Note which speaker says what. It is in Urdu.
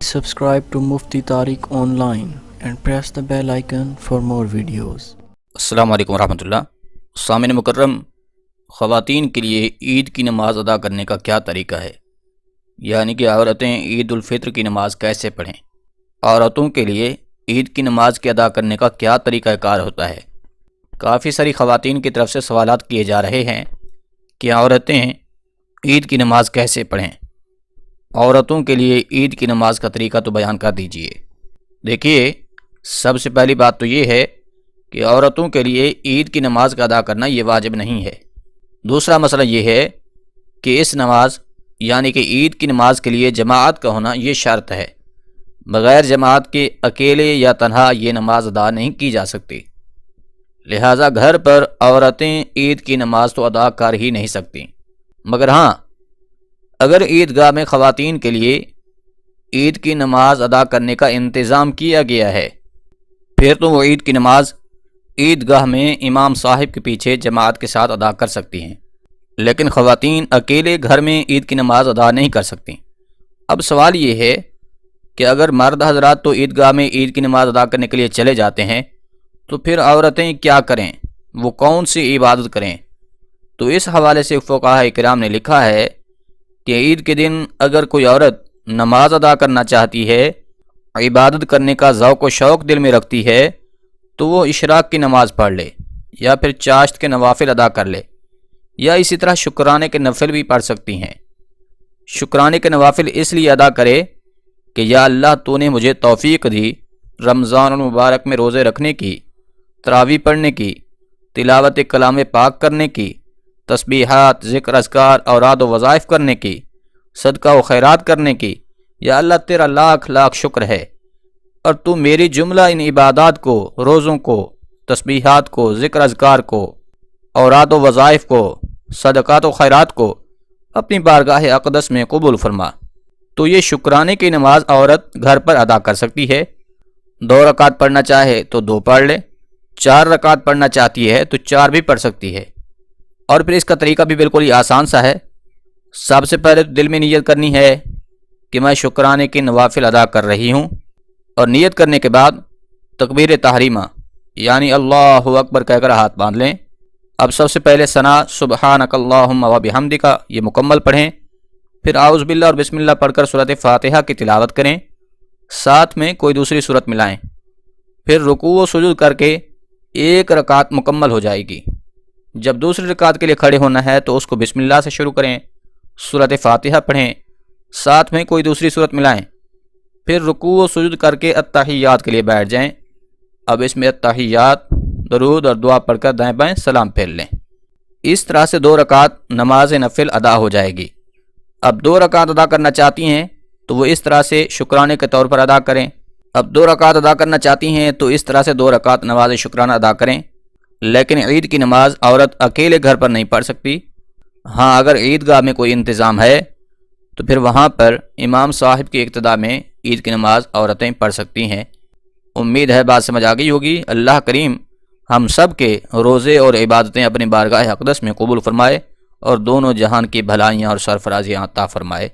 Speaker 1: Subscribe to Mufti Tariq Online and press the bell icon for more videos.
Speaker 2: السلام علیکم ورحمۃ اللہ۔ سامعین مکرم، خواتین کے لیے عید کی نماز ادا کرنے کا کیا طریقہ ہے، یعنی کہ عورتیں عید الفطر کی نماز کیسے پڑھیں؟ عورتوں کے لیے عید کی نماز کے ادا کرنے کا کیا طریقہ کار ہوتا ہے؟ کافی ساری خواتین کی طرف سے سوالات کیے جا رہے ہیں کہ عورتیں عید کی نماز کیسے پڑھیں۔ عورتوں کے لیے عید کی نماز کا طریقہ تو بیان کر دیجئے۔ دیکھیے، سب سے پہلی بات تو یہ ہے کہ عورتوں کے لیے عید کی نماز کا ادا کرنا یہ واجب نہیں ہے۔ دوسرا مسئلہ یہ ہے کہ اس نماز یعنی کہ عید کی نماز کے لیے جماعت کا ہونا یہ شرط ہے۔ بغیر جماعت کے اکیلے یا تنہا یہ نماز ادا نہیں کی جا سکتی، لہٰذا گھر پر عورتیں عید کی نماز تو ادا کر ہی نہیں سکتی۔ مگر ہاں، اگر عیدگاہ میں خواتین کے لیے عید کی نماز ادا کرنے کا انتظام کیا گیا ہے، پھر تو وہ عید کی نماز عیدگاہ میں امام صاحب کے پیچھے جماعت کے ساتھ ادا کر سکتی ہیں، لیکن خواتین اکیلے گھر میں عید کی نماز ادا نہیں کر سکتی۔ اب سوال یہ ہے کہ اگر مرد حضرات تو عیدگاہ میں عید کی نماز ادا کرنے کے لیے چلے جاتے ہیں تو پھر عورتیں کیا کریں، وہ کون سی عبادت کریں؟ تو اس حوالے سے فقہاء کرام نے لکھا ہے کہ عید کے دن اگر کوئی عورت نماز ادا کرنا چاہتی ہے، عبادت کرنے کا ذوق و شوق دل میں رکھتی ہے، تو وہ اشراق کی نماز پڑھ لے یا پھر چاشت کے نوافل ادا کر لے، یا اسی طرح شکرانے کے نفل بھی پڑھ سکتی ہیں۔ شکرانے کے نوافل اس لیے ادا کرے کہ یا اللہ تو نے مجھے توفیق دی رمضان المبارک میں روزے رکھنے کی، تراویح پڑھنے کی، تلاوت کلام پاک کرنے کی، تسبیحات، ذکر اذکار، اوراد و وظائف کرنے کی، صدقہ و خیرات کرنے کی۔ یا اللہ تیرا لاکھ لاکھ شکر ہے، اور تو میری جملہ ان عبادات کو، روزوں کو، تسبیحات کو، ذکر اذکار کو، اوراد و وظائف کو، صدقات و خیرات کو اپنی بارگاہ اقدس میں قبول فرما۔ تو یہ شکرانے کی نماز عورت گھر پر ادا کر سکتی ہے۔ 2 رکعت پڑھنا چاہے تو 2 پڑھ لے، 4 رکعت پڑھنا چاہتی ہے تو 4 بھی پڑھ سکتی ہے۔ اور پھر اس کا طریقہ بھی بالکل ہی آسان سا ہے۔ سب سے پہلے دل میں نیت کرنی ہے کہ میں شکرانے کے نوافل ادا کر رہی ہوں، اور نیت کرنے کے بعد تکبیر تحریمہ یعنی اللہ اکبر کہہ کر ہاتھ باندھ لیں۔ اب سب سے پہلے ثنا سبحانک اللہم و بحمدک یہ مکمل پڑھیں، پھر اعوذ باللہ اور بسم اللہ پڑھ کر سورۃ فاتحہ کی تلاوت کریں، ساتھ میں کوئی دوسری سورت ملائیں، پھر رکوع و سجود کر کے 1 رکعت مکمل ہو جائے گی۔ جب دوسری رکعت کے لیے کھڑے ہونا ہے تو اس کو بسم اللہ سے شروع کریں، سورۃ فاتحہ پڑھیں، ساتھ میں کوئی دوسری سورت ملائیں، پھر رکوع و سجود کر کے التحیات کے لیے بیٹھ جائیں۔ اب اس میں التحیات، درود اور دعا پڑھ کر دائیں بائیں سلام پھیر لیں۔ اس طرح سے 2 رکعت نماز نفل ادا ہو جائے گی۔ اب 2 رکعت ادا کرنا چاہتی ہیں تو وہ اس طرح سے شکرانے کے طور پر ادا کریں۔ اب 2 رکعت ادا کرنا چاہتی ہیں تو اس طرح سے 2 رکعت نماز شکرانہ ادا کریں، لیکن عید کی نماز عورت اکیلے گھر پر نہیں پڑھ سکتی۔ ہاں، اگر عیدگاہ میں کوئی انتظام ہے تو پھر وہاں پر امام صاحب کی اقتداء میں عید کی نماز عورتیں پڑھ سکتی ہیں۔ امید ہے بات سمجھ آ گئی ہوگی۔ اللہ کریم ہم سب کے روزے اور عبادتیں اپنی بارگاہ اقدس میں قبول فرمائے، اور دونوں جہان کی بھلائیاں اور سرفرازیاں عطا فرمائے۔